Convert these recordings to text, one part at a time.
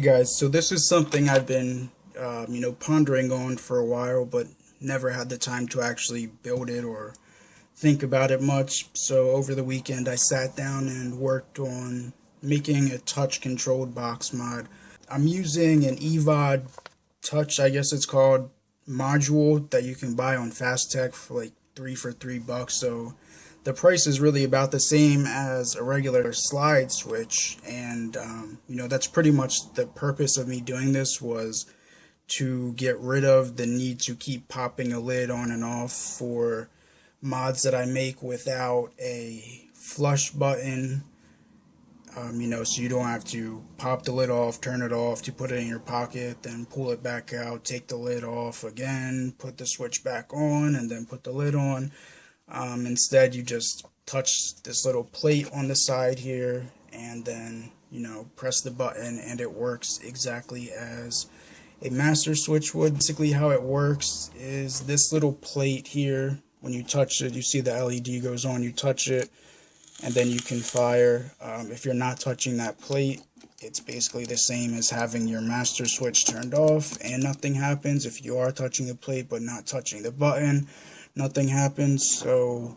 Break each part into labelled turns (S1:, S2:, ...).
S1: guys, so this is something I've been, pondering on for a while, but never had the time to actually build it or think about it much. So over the weekend, I sat down and worked on making a touch-controlled box mod. I'm using an evod touch, I guess it's called, module that you can buy on fasttech for like 3 for $3. So the price is really about the same as a regular slide switch, and that's pretty much the purpose of me doing this, was to get rid of the need to keep popping a lid on and off for mods that I make without a flush button. So you don't have to pop the lid off, turn it off to put it in your pocket, then pull it back out, take the lid off again, put the switch back on, and then put the lid on. Instead, you just touch this little plate on the side here, and then, press the button, and it works exactly as a master switch would. Basically, how it works is this little plate here, when you touch it, you see the LED goes on, you touch it, and then you can fire. If you're not touching that plate, it's basically the same as having your master switch turned off and nothing happens. If you are touching the plate but not touching the button, nothing happens. So,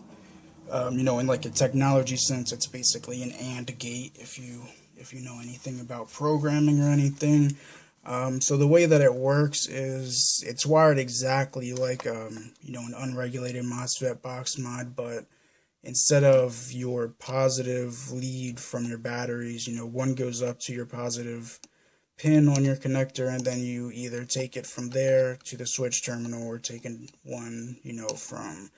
S1: in like a technology sense, it's basically an AND gate if you know anything about programming or anything. So the way that it works is it's wired exactly like an unregulated Mosfet box mod, but instead of your positive lead from your batteries, one goes up to your positive pin on your connector, and then you either take it from there to the switch terminal, or taking one, from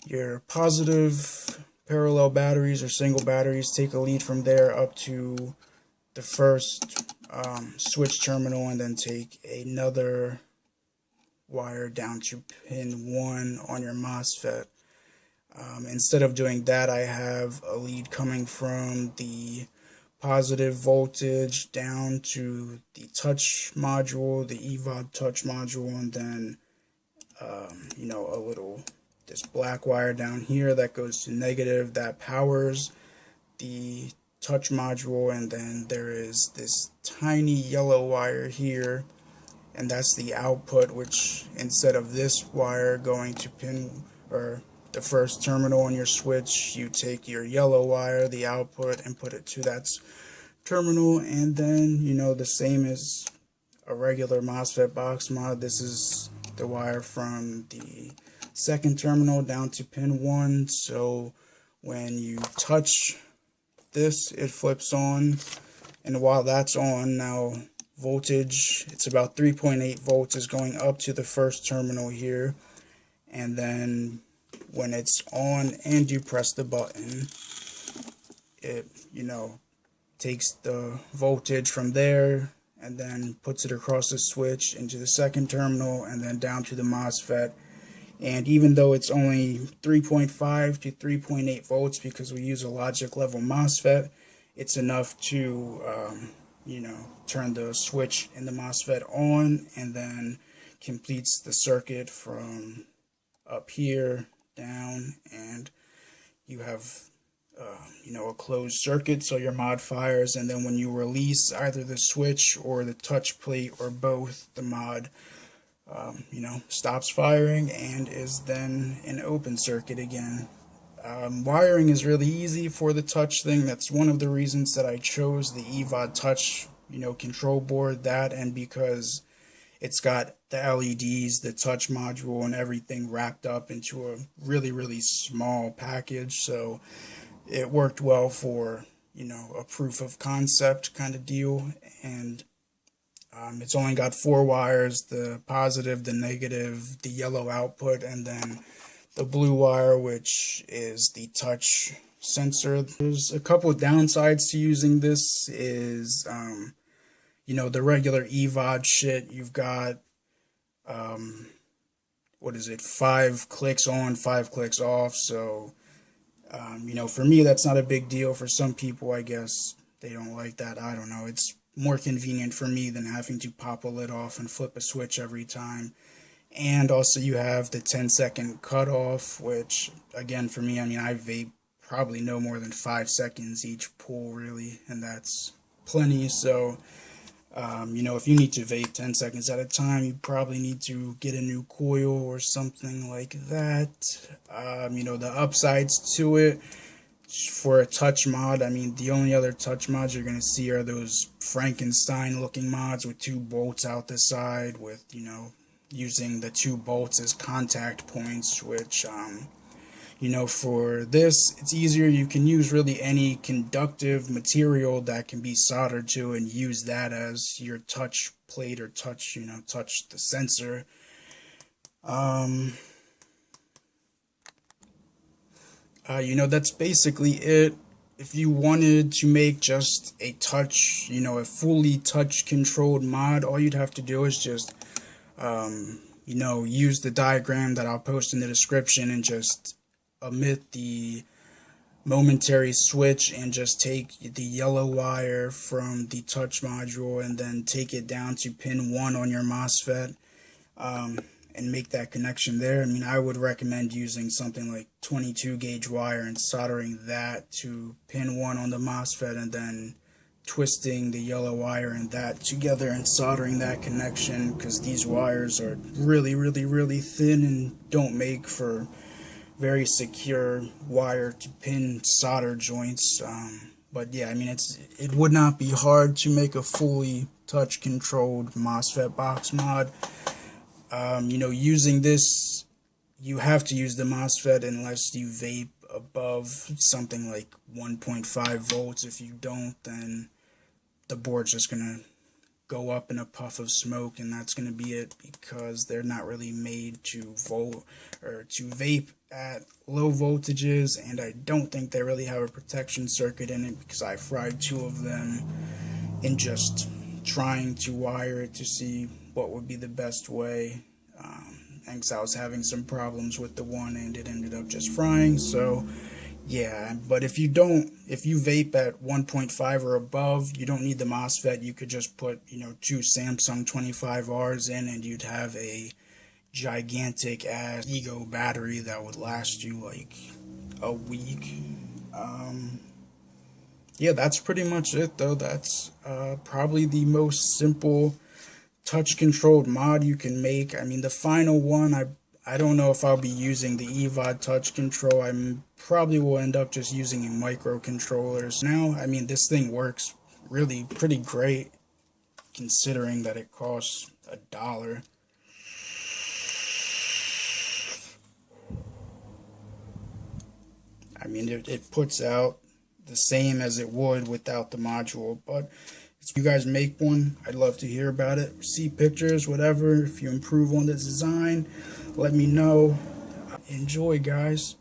S1: your positive parallel batteries or single batteries, take a lead from there up to the first switch terminal, and then take another wire down to pin 1 on your MOSFET. Instead of doing that, I have a lead coming from the positive voltage down to the touch module, the evod touch module, and then this black wire down here that goes to negative, that powers the touch module, and then there is this tiny yellow wire here, and that's the output, which instead of this wire going to pin or the first terminal on your switch, you take your yellow wire, the output, and put it to that terminal. And then the same as a regular MOSFET box mod, this is the wire from the second terminal down to pin 1. So when you touch this, it flips on, and while that's on, now voltage, it's about 3.8 volts, is going up to the first terminal here, and then when it's on and you press the button, it takes the voltage from there and then puts it across the switch into the second terminal and then down to the MOSFET. And even though it's only 3.5 to 3.8 volts, because we use a logic level MOSFET, it's enough to turn the switch in the MOSFET on, and then completes the circuit from up here down, and you have a closed circuit, so your mod fires, and then when you release either the switch or the touch plate or both, the mod stops firing and is then an open circuit again. Wiring is really easy for the touch thing. That's one of the reasons that I chose the evod touch control board, that, and because it's got the LEDs, the touch module, and everything wrapped up into a really, really small package. So it worked well for, a proof of concept kind of deal. And it's only got 4 wires, the positive, the negative, the yellow output, and then the blue wire, which is the touch sensor. There's a couple of downsides to using this is, the regular evod shit. You've got, 5 clicks on, 5 clicks off. So, for me, that's not a big deal. For some people, I guess they don't like that. I don't know. It's more convenient for me than having to pop a lid off and flip a switch every time. And also you have the 10-second cutoff, which, again, for me, I vape probably no more than 5 seconds each pull, really, and that's plenty. So If you need to vape 10 seconds at a time, you probably need to get a new coil or something like that. The upsides to it for a touch mod, I mean, the only other touch mods you're going to see are those Frankenstein looking mods with two bolts out the side with, using the two bolts as contact points, which, for this, it's easier. You can use really any conductive material that can be soldered to and use that as your touch plate or touch the sensor. That's basically it. If you wanted to make just a touch, a fully touch controlled mod, all you'd have to do is just, use the diagram that I'll post in the description and just omit the momentary switch and just take the yellow wire from the touch module and then take it down to pin 1 on your Mosfet and make that connection there. I mean, I would recommend using something like 22 gauge wire and soldering that to pin 1 on the Mosfet and then twisting the yellow wire and that together and soldering that connection, because these wires are really, really, really thin and don't make for very secure wire to pin solder joints. But yeah, I mean, it would not be hard to make a fully touch controlled Mosfet box mod. Using this, you have to use the Mosfet unless you vape above something like 1.5 volts. If you don't, then the board's just gonna go up in a puff of smoke, and that's gonna be it, because they're not really made to vape at low voltages, and I don't think they really have a protection circuit in it, because I fried 2 of them in just trying to wire it to see what would be the best way. Thanks, I was having some problems with the one and it ended up just frying. So yeah, but if you vape at 1.5 or above, you don't need the Mosfet. You could just put 2 Samsung 25Rs in and you'd have a gigantic ass ego battery that would last you like a week. Yeah, that's pretty much it though. That's probably the most simple touch controlled mod you can make. I mean, the final one, I don't know if I'll be using the evod touch control. I probably will end up just using a microcontroller. Now, I mean, this thing works really pretty great considering that it costs $1. I mean, it puts out the same as it would without the module, but if you guys make one, I'd love to hear about it. See pictures, whatever. If you improve on the design, let me know. Enjoy, guys.